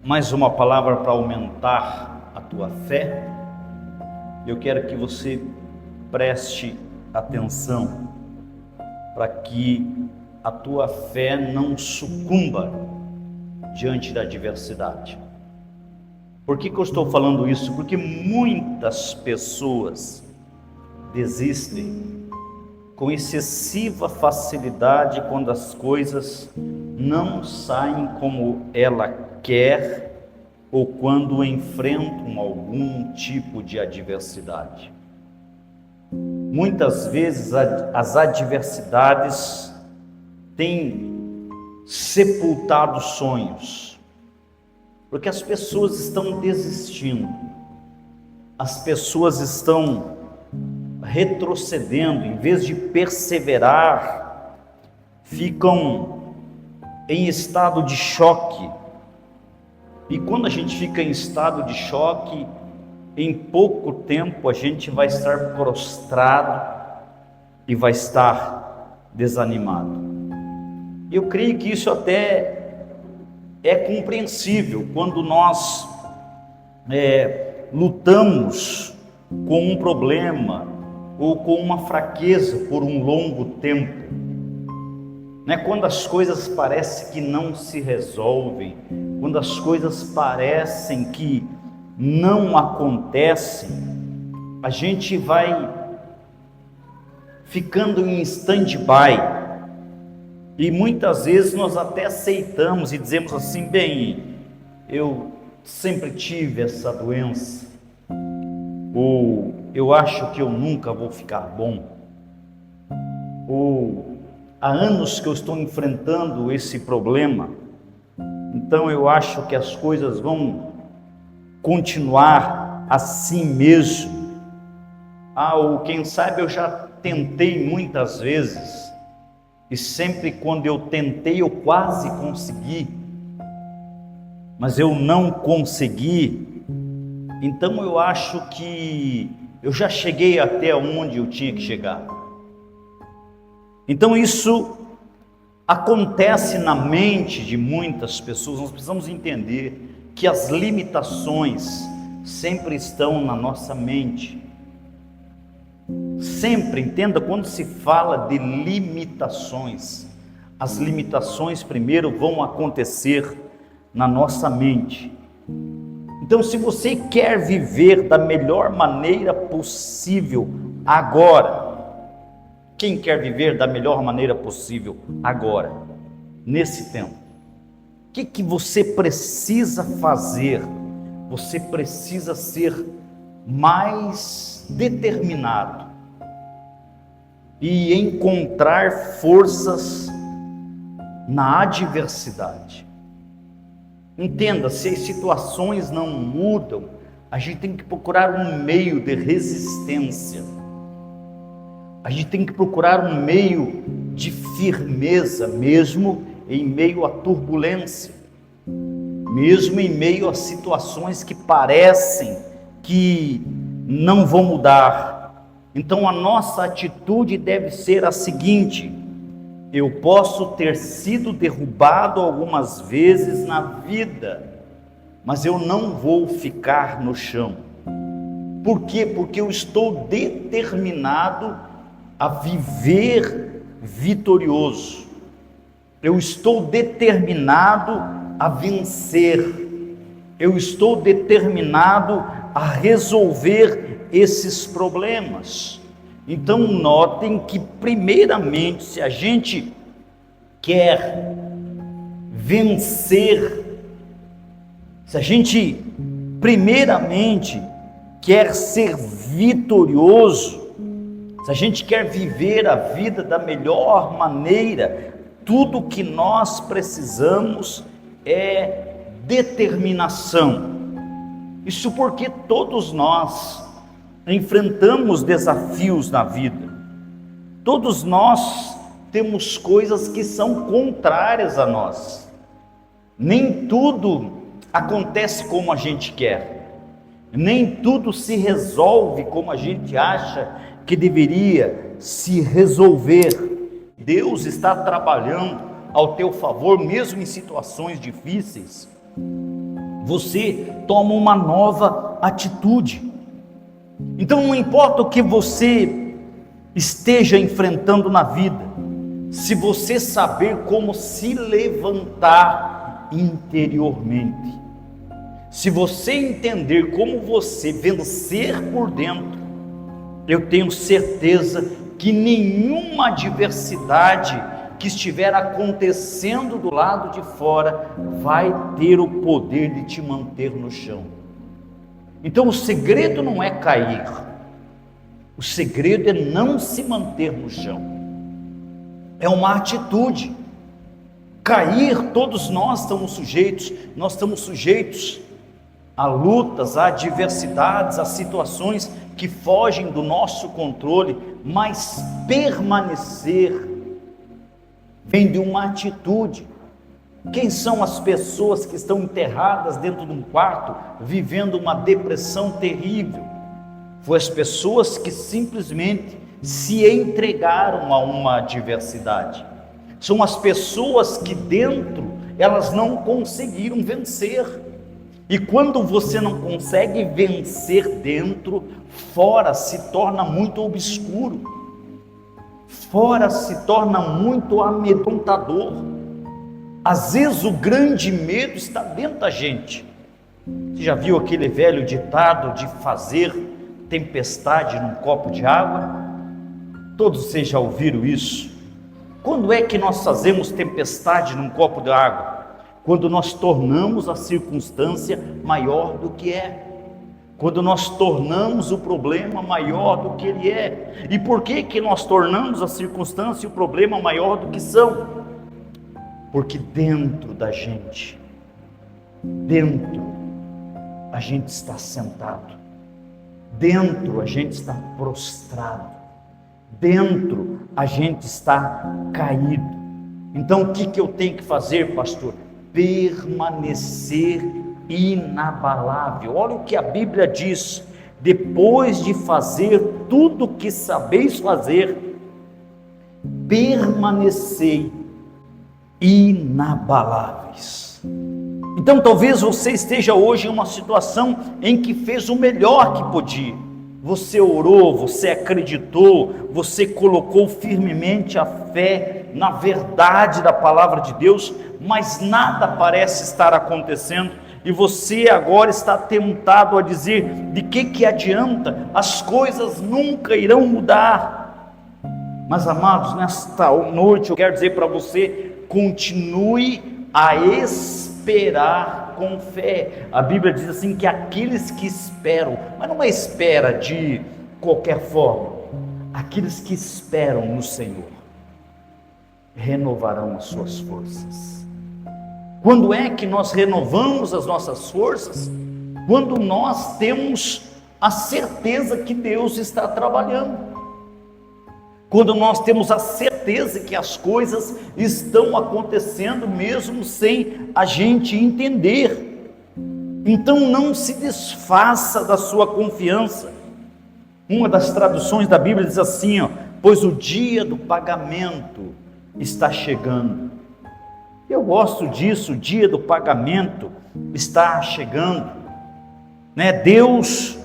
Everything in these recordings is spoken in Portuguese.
mais uma palavra para aumentar a tua fé. Eu quero que você preste atenção para que a tua fé não sucumba diante da adversidade. Por que eu estou falando isso? Porque muitas pessoas desistem com excessiva facilidade quando as coisas não saem como ela quer ou quando enfrentam algum tipo de adversidade. Muitas vezes as adversidades têm sepultado sonhos, porque as pessoas estão desistindo, as pessoas estão retrocedendo, em vez de perseverar, ficam em estado de choque. E quando a gente fica em estado de choque, em pouco tempo a gente vai estar prostrado e vai estar desanimado. Eu creio que isso até é compreensível quando nós lutamos com um problema ou com uma fraqueza por um longo tempo, né? Quando as coisas parecem que não se resolvem, quando as coisas parecem que não acontecem, a gente vai ficando em stand-by, e muitas vezes nós até aceitamos e dizemos assim: bem, eu sempre tive essa doença, ou eu acho que eu nunca vou ficar bom, ou há anos que eu estou enfrentando esse problema, então eu acho que as coisas vão continuar assim mesmo. Ou quem sabe eu já tentei muitas vezes, e sempre quando eu tentei eu quase consegui, mas eu não consegui, então eu acho que eu já cheguei até onde eu tinha que chegar. Então isso acontece na mente de muitas pessoas. Nós precisamos entender que as limitações sempre estão na nossa mente. Sempre, entenda, quando se fala de limitações, as limitações primeiro vão acontecer na nossa mente. Então, se você quer viver da melhor maneira possível agora, quem quer viver da melhor maneira possível agora, nesse tempo, o que você precisa fazer? Você precisa ser mais determinado e encontrar forças na adversidade. Entenda, se as situações não mudam, a gente tem que procurar um meio de resistência, a gente tem que procurar um meio de firmeza, mesmo em meio à turbulência, mesmo em meio a situações que parecem que não vão mudar. Então a nossa atitude deve ser a seguinte: eu posso ter sido derrubado algumas vezes na vida, mas eu não vou ficar no chão. Por quê? Porque eu estou determinado a viver vitorioso. Eu estou determinado a vencer. Eu estou determinado a resolver esses problemas. Então notem que primeiramente, se a gente quer vencer, se a gente primeiramente quer ser vitorioso, se a gente quer viver a vida da melhor maneira, tudo que nós precisamos é determinação. Isso porque todos nós enfrentamos desafios na vida, todos nós temos coisas que são contrárias a nós, nem tudo acontece como a gente quer, nem tudo se resolve como a gente acha que deveria se resolver. Deus está trabalhando ao teu favor, mesmo em situações difíceis, você toma uma nova atitude. Então não importa o que você esteja enfrentando na vida, se você saber como se levantar interiormente, se você entender como você vencer por dentro, eu tenho certeza que nenhuma adversidade que estiver acontecendo do lado de fora vai ter o poder de te manter no chão. Então o segredo não é cair, o segredo é não se manter no chão, é uma atitude. Cair, todos nós estamos sujeitos a lutas, a adversidades, a situações que fogem do nosso controle, mas permanecer vem de uma atitude. Quem são as pessoas que estão enterradas dentro de um quarto, vivendo uma depressão terrível? Foi as pessoas que simplesmente se entregaram a uma adversidade. São as pessoas que dentro, elas não conseguiram vencer. E quando você não consegue vencer dentro, fora se torna muito obscuro. Fora se torna muito amedrontador. Às vezes o grande medo está dentro da gente. Você já viu aquele velho ditado de fazer tempestade num copo de água? Todos vocês já ouviram isso? Quando é que nós fazemos tempestade num copo de água? Quando nós tornamos a circunstância maior do que é. Quando nós tornamos o problema maior do que ele é. E por que nós tornamos a circunstância e o problema maior do que são? Porque dentro da gente, a gente está sentado, dentro a gente está prostrado, dentro a gente está caído. Então o que eu tenho que fazer, pastor? Permanecer inabalável. Olha o que a Bíblia diz: depois de fazer tudo o que sabeis fazer, permanecei inabaláveis. Então talvez você esteja hoje em uma situação em que fez o melhor que podia. Você orou, você acreditou, você colocou firmemente a fé na verdade da palavra de Deus, mas nada parece estar acontecendo, e você agora está tentado a dizer: de que adianta? As coisas nunca irão mudar. Mas amados, nesta noite eu quero dizer para você: continue a esperar com fé. A Bíblia diz assim que aqueles que esperam, mas não é espera de qualquer forma, aqueles que esperam no Senhor renovarão as suas forças. Quando é que nós renovamos as nossas forças? Quando nós temos a certeza que Deus está trabalhando. Quando nós temos a certeza que as coisas estão acontecendo mesmo sem a gente entender. Então não se desfaça da sua confiança. Uma das traduções da Bíblia diz assim, pois o dia do pagamento está chegando. Eu gosto disso, o dia do pagamento está chegando, né? Deus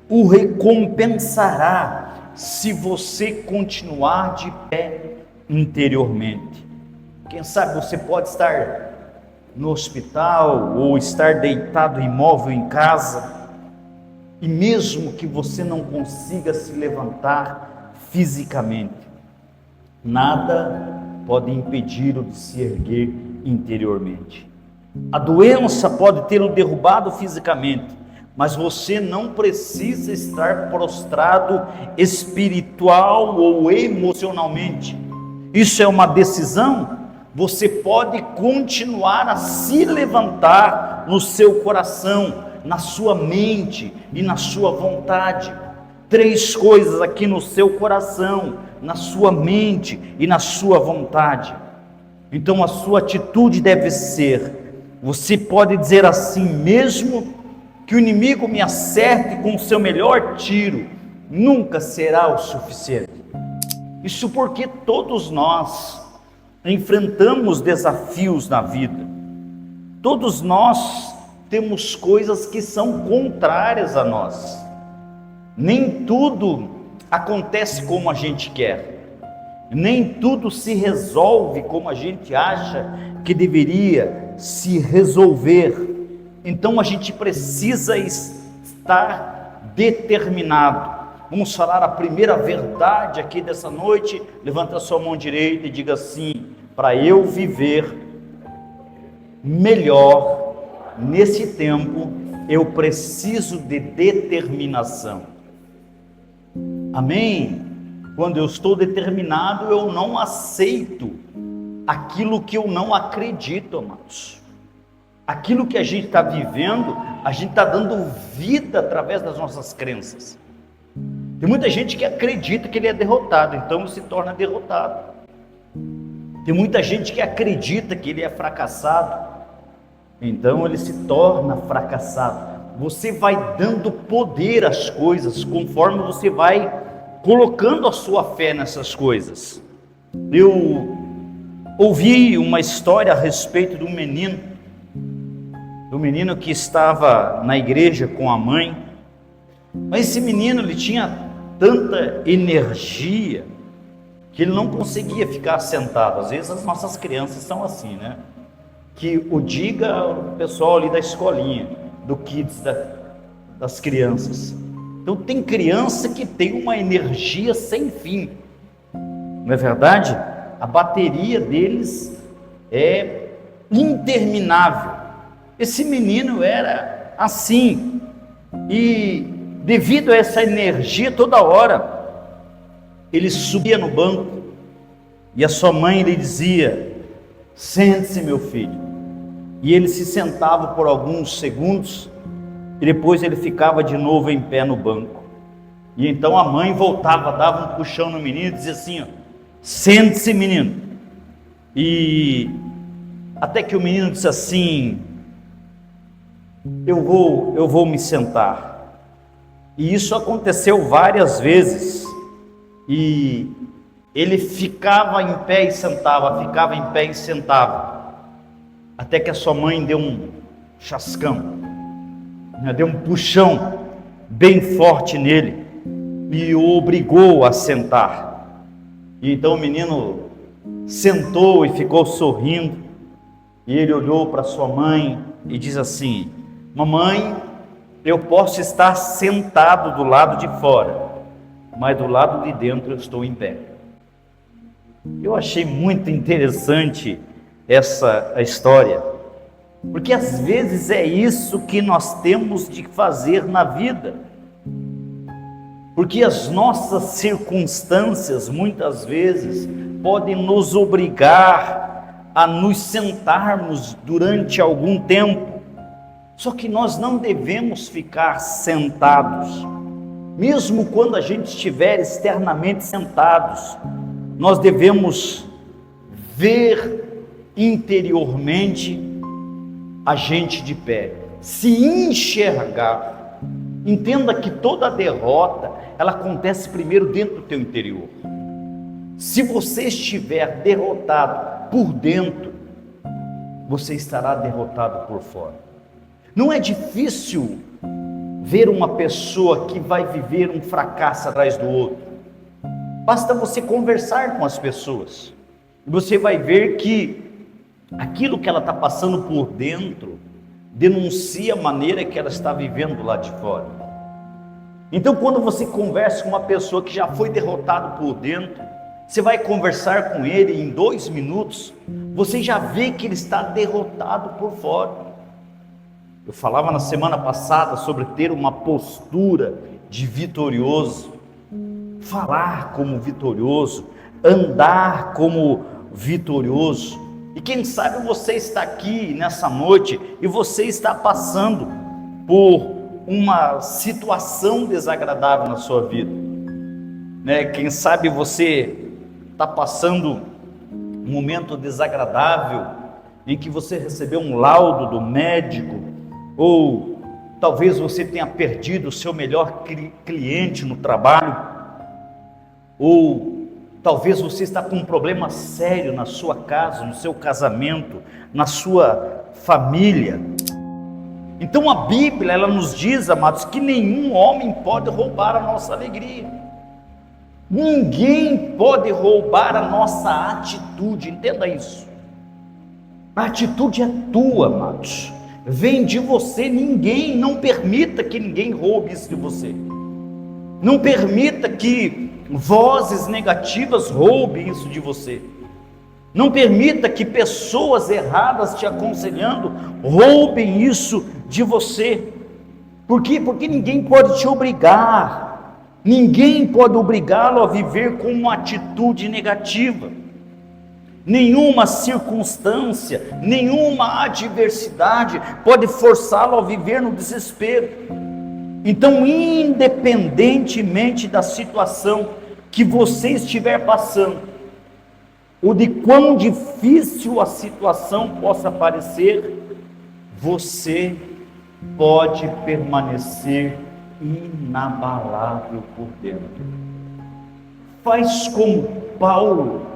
o recompensará se você continuar de pé interiormente. Quem sabe você pode estar no hospital ou estar deitado imóvel em casa, e mesmo que você não consiga se levantar fisicamente, nada pode impedi-lo de se erguer interiormente. A doença pode tê-lo derrubado fisicamente, mas você não precisa estar prostrado espiritual ou emocionalmente. Isso é uma decisão. Você pode continuar a se levantar no seu coração, na sua mente e na sua vontade. 3 coisas aqui no seu coração, na sua mente e na sua vontade. Então a sua atitude deve ser: você pode dizer assim: mesmo que o inimigo me acerte com o seu melhor tiro, nunca será o suficiente. Isso porque todos nós enfrentamos desafios na vida. Todos nós temos coisas que são contrárias a nós. Nem tudo acontece como a gente quer, nem tudo se resolve como a gente acha que deveria se resolver. Então a gente precisa estar determinado. Vamos falar a primeira verdade aqui dessa noite. Levanta a sua mão direita e diga assim: para eu viver melhor nesse tempo, eu preciso de determinação. Amém? Quando eu estou determinado, eu não aceito aquilo que eu não acredito, amados. Aquilo que a gente está vivendo, a gente está dando vida através das nossas crenças. Tem muita gente que acredita que ele é derrotado, então ele se torna derrotado. Tem muita gente que acredita que ele é fracassado, então ele se torna fracassado. Você vai dando poder às coisas conforme você vai colocando a sua fé nessas coisas. Eu ouvi uma história a respeito de um menino que estava na igreja com a mãe, mas esse menino ele tinha tanta energia que ele não conseguia ficar sentado. Às vezes as nossas crianças são assim, né? Que o diga o pessoal ali da escolinha, do kids das crianças. Então tem criança que tem uma energia sem fim, não é verdade? A bateria deles é interminável. Esse menino era assim, e devido a essa energia, toda hora ele subia no banco e a sua mãe lhe dizia: sente-se, meu filho. E ele se sentava por alguns segundos e depois ele ficava de novo em pé no banco. E então a mãe voltava, dava um puxão no menino e dizia assim: ó, sente-se, menino. E até que o menino disse assim: eu vou me sentar. E isso aconteceu várias vezes, e ele ficava em pé e sentava, ficava em pé e sentava, até que a sua mãe deu um chascão, deu um puxão bem forte nele e o obrigou a sentar. E então o menino sentou e ficou sorrindo, e ele olhou para sua mãe e diz assim: mamãe, eu posso estar sentado do lado de fora, mas do lado de dentro eu estou em pé. Eu achei muito interessante essa história, porque às vezes é isso que nós temos de fazer na vida, porque as nossas circunstâncias muitas vezes podem nos obrigar a nos sentarmos durante algum tempo. Só que nós não devemos ficar sentados, mesmo quando a gente estiver externamente sentados. Nós devemos ver interiormente a gente de pé, se enxergar. Entenda que toda derrota, ela acontece primeiro dentro do teu interior. Se você estiver derrotado por dentro, você estará derrotado por fora. Não é difícil ver uma pessoa que vai viver um fracasso atrás do outro. Basta você conversar com as pessoas e você vai ver que aquilo que ela está passando por dentro denuncia a maneira que ela está vivendo lá de fora. Então, quando você conversa com uma pessoa que já foi derrotada por dentro, você vai conversar com ele, e em 2 minutos você já vê que ele está derrotado por fora. Eu falava na semana passada sobre ter uma postura de vitorioso, falar como vitorioso, andar como vitorioso. E quem sabe você está aqui nessa noite e você está passando por uma situação desagradável na sua vida, né? Quem sabe você está passando um momento desagradável em que você recebeu um laudo do médico, ou talvez você tenha perdido o seu melhor cliente no trabalho, ou talvez você está com um problema sério na sua casa, no seu casamento, na sua família. Então a Bíblia, ela nos diz, amados, que nenhum homem pode roubar a nossa alegria. Ninguém pode roubar a nossa atitude, entenda isso. A atitude é tua, amados. Vem de você, não permita que ninguém roube isso de você. Não permita que vozes negativas roubem isso de você. Não permita que pessoas erradas te aconselhando roubem isso de você. Por quê? Porque ninguém pode te obrigar. Ninguém pode obrigá-lo a viver com uma atitude negativa. Nenhuma circunstância, nenhuma adversidade pode forçá-lo a viver no desespero. Então, independentemente da situação que você estiver passando, ou de quão difícil a situação possa parecer, você pode permanecer inabalável por dentro. Faz como Paulo,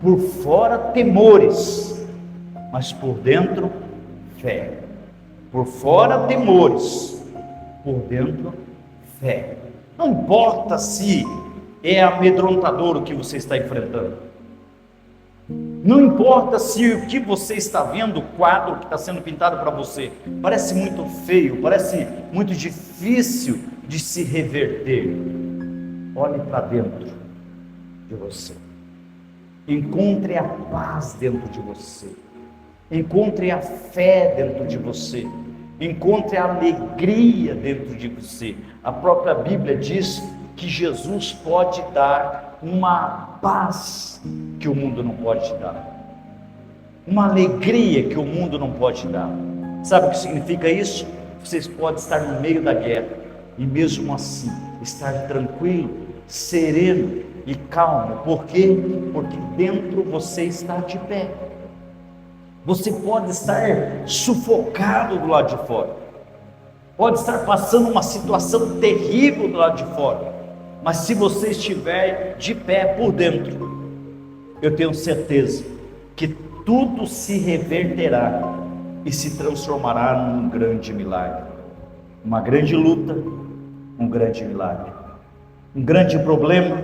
por fora temores, mas por dentro fé. Por fora temores, por dentro fé. Não importa se é amedrontador o que você está enfrentando. Não importa se o que você está vendo, o quadro que está sendo pintado para você, parece muito feio, parece muito difícil de se reverter. Olhe para dentro de você. Encontre a paz dentro de você. Encontre a fé dentro de você. Encontre a alegria dentro de você. A própria Bíblia diz que Jesus pode dar uma paz que o mundo não pode te dar, uma alegria que o mundo não pode te dar. Sabe o que significa isso? Vocês podem estar no meio da guerra e mesmo assim estar tranquilo, sereno e calmo. Por quê? Porque dentro você está de pé. Você pode estar sufocado do lado de fora, pode estar passando uma situação terrível do lado de fora, mas se você estiver de pé por dentro, eu tenho certeza que tudo se reverterá e se transformará num grande milagre. Uma grande luta, um grande milagre. Um grande problema,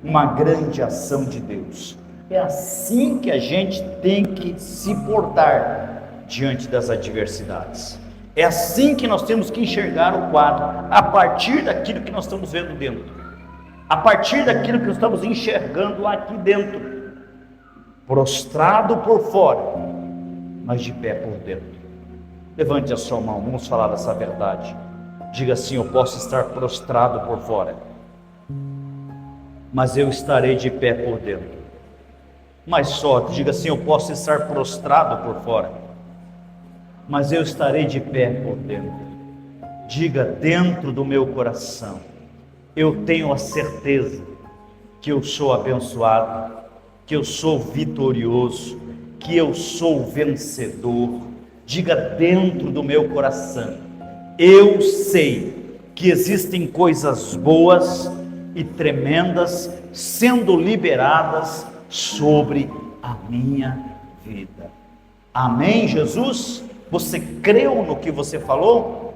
uma grande ação de Deus. É assim que a gente tem que se portar diante das adversidades. É assim que nós temos que enxergar o quadro, a partir daquilo que nós estamos vendo dentro, a partir daquilo que nós estamos enxergando aqui dentro. Prostrado por fora, mas de pé por dentro. Levante a sua mão, vamos falar dessa verdade. Diga assim: eu posso estar prostrado por fora, mas eu estarei de pé por dentro. Mais só, diga assim: eu posso estar prostrado por fora, mas eu estarei de pé por dentro. Diga: dentro do meu coração, eu tenho a certeza que eu sou abençoado, que eu sou vitorioso, que eu sou vencedor. Diga: dentro do meu coração, eu sei que existem coisas boas e tremendas sendo liberadas sobre a minha vida. Amém, Jesus? Você creu no que você falou?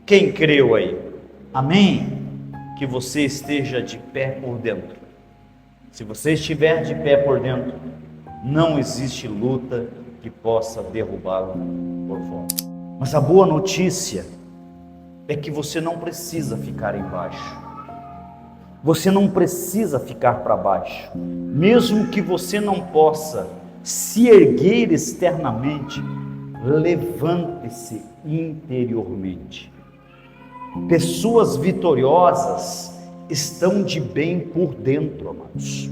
Quem creu aí? Amém? Que você esteja de pé por dentro. Se você estiver de pé por dentro, não existe luta que possa derrubá-lo por fora. Mas a boa notícia é que você não precisa ficar embaixo. Você não precisa ficar para baixo. Mesmo que você não possa se erguer externamente, levante-se interiormente. Pessoas vitoriosas estão de bem por dentro, amados.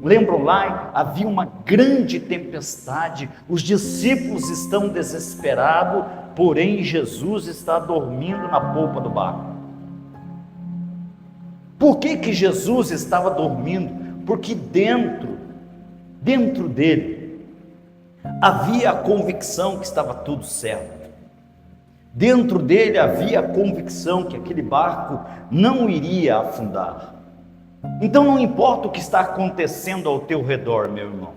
Lembram lá, havia uma grande tempestade, os discípulos estão desesperados, porém Jesus está dormindo na polpa do barco. Por que Jesus estava dormindo? Porque dentro dele, havia a convicção que estava tudo certo. Dentro dele havia a convicção que aquele barco não iria afundar. Então não importa o que está acontecendo ao teu redor, meu irmão.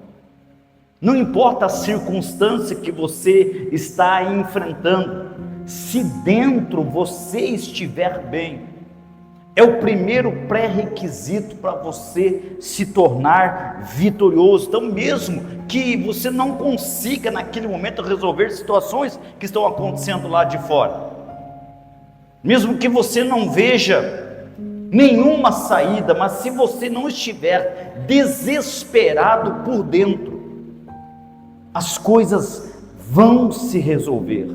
Não importa a circunstância que você está enfrentando. Se dentro você estiver bem, é o primeiro pré-requisito para você se tornar vitorioso. Então, mesmo que você não consiga naquele momento resolver situações que estão acontecendo lá de fora, mesmo que você não veja nenhuma saída, mas se você não estiver desesperado por dentro, as coisas vão se resolver.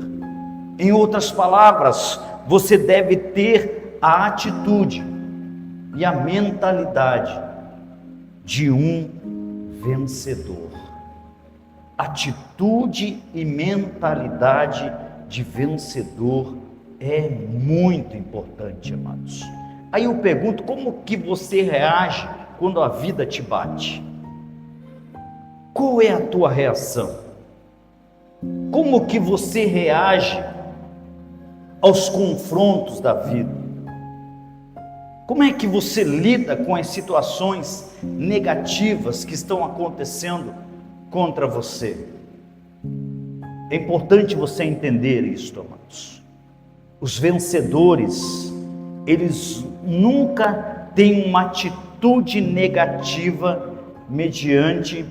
Em outras palavras, você deve ter a atitude e a mentalidade de um vencedor. Atitude e mentalidade de vencedor é muito importante, amados. Aí eu pergunto, como que você reage quando a vida te bate? Qual é a tua reação? Como que você reage aos confrontos da vida? Como é que você lida com as situações negativas que estão acontecendo contra você? É importante você entender isso, amados. Os vencedores, eles nunca têm uma atitude negativa mediante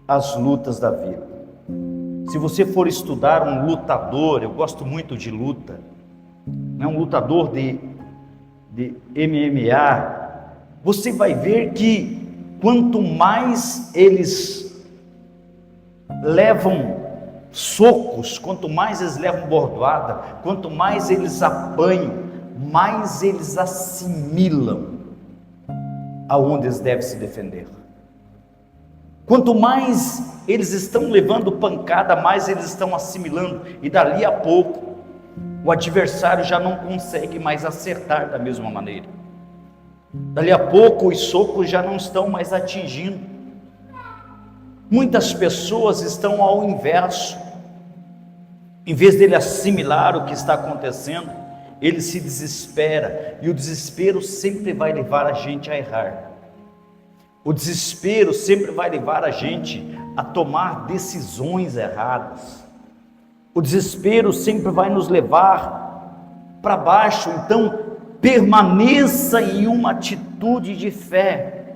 as lutas da vida. Se você for estudar um lutador, eu gosto muito de luta, um lutador de MMA, você vai ver que quanto mais eles levam socos, quanto mais eles levam bordoada, quanto mais eles apanham, mais eles assimilam aonde eles devem se defender. Quanto mais eles estão levando pancada, mais eles estão assimilando, e dali a pouco o adversário já não consegue mais acertar da mesma maneira. Dali a pouco os socos já não estão mais atingindo. Muitas pessoas estão ao inverso. Em vez dele assimilar o que está acontecendo, ele se desespera, e o desespero sempre vai levar a gente a errar. O desespero sempre vai levar a gente a tomar decisões erradas. O desespero sempre vai nos levar para baixo. Então, permaneça em uma atitude de fé.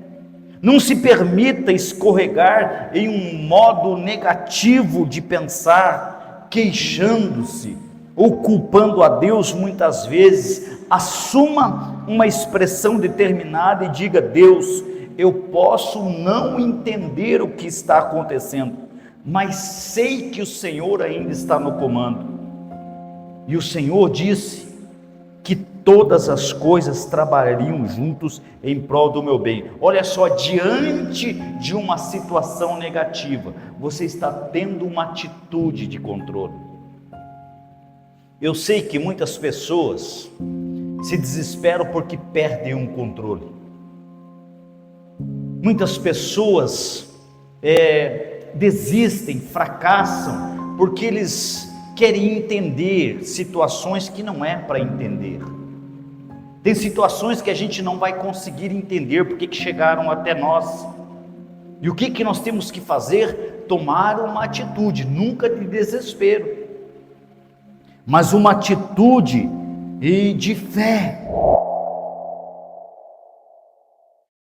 Não se permita escorregar em um modo negativo de pensar, queixando-se ou culpando a Deus muitas vezes. Assuma uma expressão determinada e diga: Deus, eu posso não entender o que está acontecendo, mas sei que o Senhor ainda está no comando. E o Senhor disse que todas as coisas trabalhariam juntos em prol do meu bem. Olha só, diante de uma situação negativa, você está tendo uma atitude de controle. Eu sei que muitas pessoas se desesperam porque perdem um controle. Muitas pessoas desistem, fracassam, porque eles querem entender situações que não é para entender. Tem situações que a gente não vai conseguir entender porque que chegaram até nós. E o que nós temos que fazer? Tomar uma atitude, nunca de desespero, mas uma atitude de fé.